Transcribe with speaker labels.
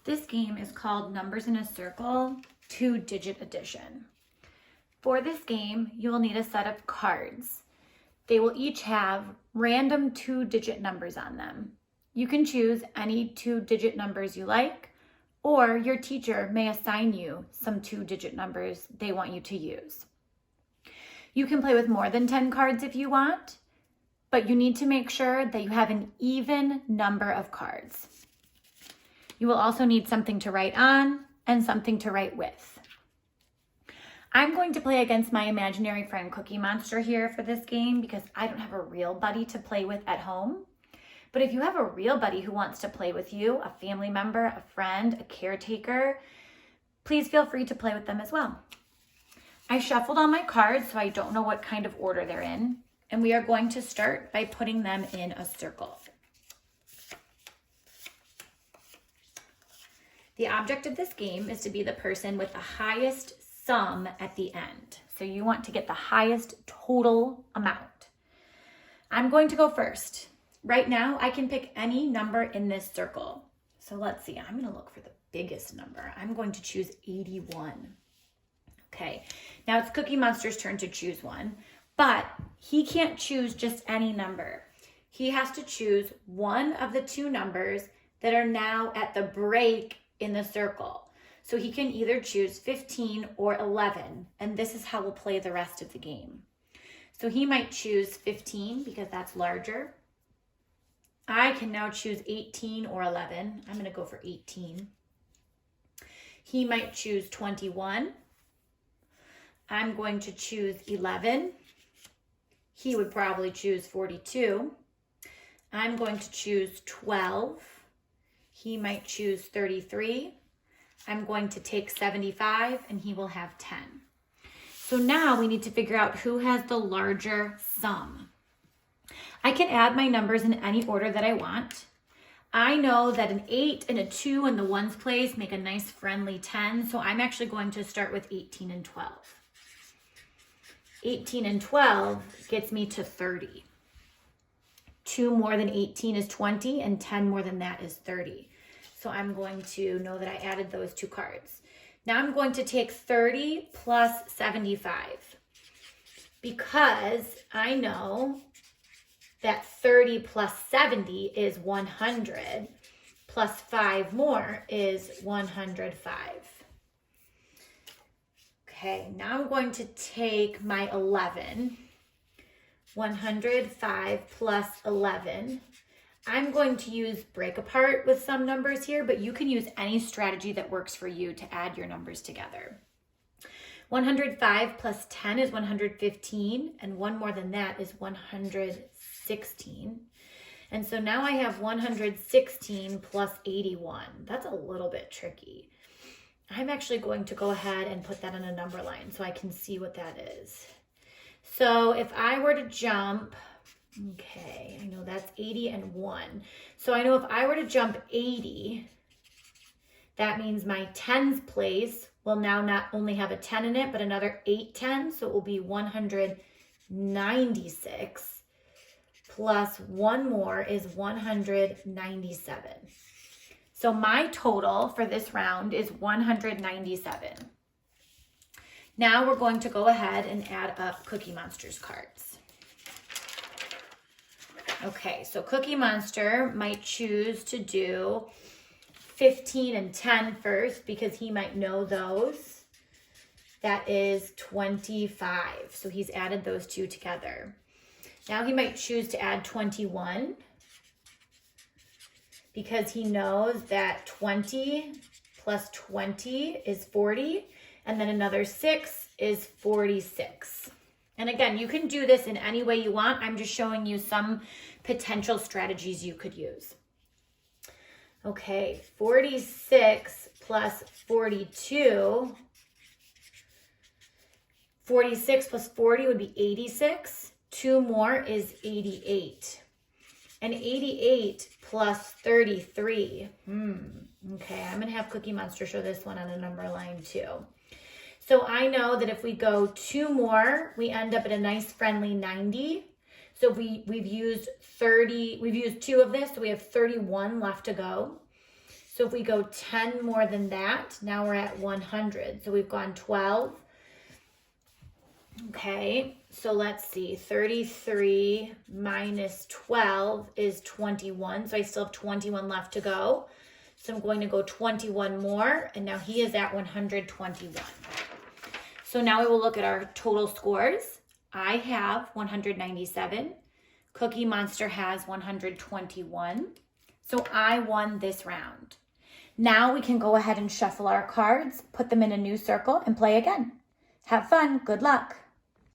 Speaker 1: This game is called Numbers in a Circle, 2-digit addition. For this game, you will need a set of cards. They will each have random 2-digit numbers on them. You can choose any 2-digit numbers you like, or your teacher may assign you some 2-digit numbers they want you to use. You can play with more than 10 cards if you want, but you need to make sure that you have an even number of cards. You will also need something to write on and something to write with. I'm going to play against my imaginary friend Cookie Monster here for this game because I don't have a real buddy to play with at home. But if you have a real buddy who wants to play with you, a family member, a friend, a caretaker, please feel free to play with them as well. I shuffled all my cards so I don't know what kind of order they're in, and we are going to start by putting them in a circle. The object of this game is to be the person with the highest sum at the end. So you want to get the highest total amount. I'm going to go first. Right now, I can pick any number in this circle. So let's see, I'm going to look for the biggest number. I'm going to choose 81. Okay, now it's Cookie Monster's turn to choose one, but he can't choose just any number. He has to choose one of the two numbers that are now at the break in the circle. So he can either choose 15 or 11, and this is how we'll play the rest of the game. So he might choose 15 because that's larger. I can now choose 18 or 11. I'm going to go for 18. He might choose 21. I'm going to choose 11. He would probably choose 42. I'm going to choose 12. He might choose 33. I'm going to take 75 and he will have 10. So now we need to figure out who has the larger sum. I can add my numbers in any order that I want. I know that an 8 and a 2 in the ones place make a nice friendly 10, so I'm actually going to start with 18 and 12. 18 and 12 gets me to 30. 2 more than 18 is 20, and 10 more than that is 30. So I'm going to know that I added those two cards. Now I'm going to take 30 plus 75 because I know that 30 plus 70 is 100, plus 5 more is 105. Okay, now I'm going to take my 11, 105 plus 11. I'm going to use break apart with some numbers here, but you can use any strategy that works for you to add your numbers together. 105 plus 10 is 115, and one more than that is 116. And so now I have 116 plus 81. That's a little bit tricky. I'm actually going to go ahead and put that on a number line so I can see what that is. So if I were to jump, okay, I know that's 80 and 1. So I know if I were to jump 80, that means my tens place will now not only have a 10 in it, but another 8 tens. So it will be 196 plus one more is 197. So my total for this round is 197. Now we're going to go ahead and add up Cookie Monster's cards. Okay, so Cookie Monster might choose to do 15 and 10 first because he might know those. That is 25. So he's added those two together. Now he might choose to add 21 because he knows that 20 plus 20 is 40, and then another 6 is 46. And again, you can do this in any way you want. I'm just showing you some potential strategies you could use. Okay, 46 plus 42. 46 plus 40 would be 86. 2 more is 88. And 88 plus 33. Okay, I'm going to have Cookie Monster show this one on a number line too. So I know that if we go 2 more, we end up at a nice friendly 90. So we've used 2 of this, so we have 31 left to go. So if we go 10 more than that, now we're at 100. So we've gone 12. Okay, so let's see. 33 minus 12 is 21. So I still have 21 left to go. So I'm going to go 21 more, and now he is at 121. So now we will look at our total scores. I have 197. Cookie Monster has 121. So I won this round. Now we can go ahead and shuffle our cards, put them in a new circle, and play again. Have fun. Good luck.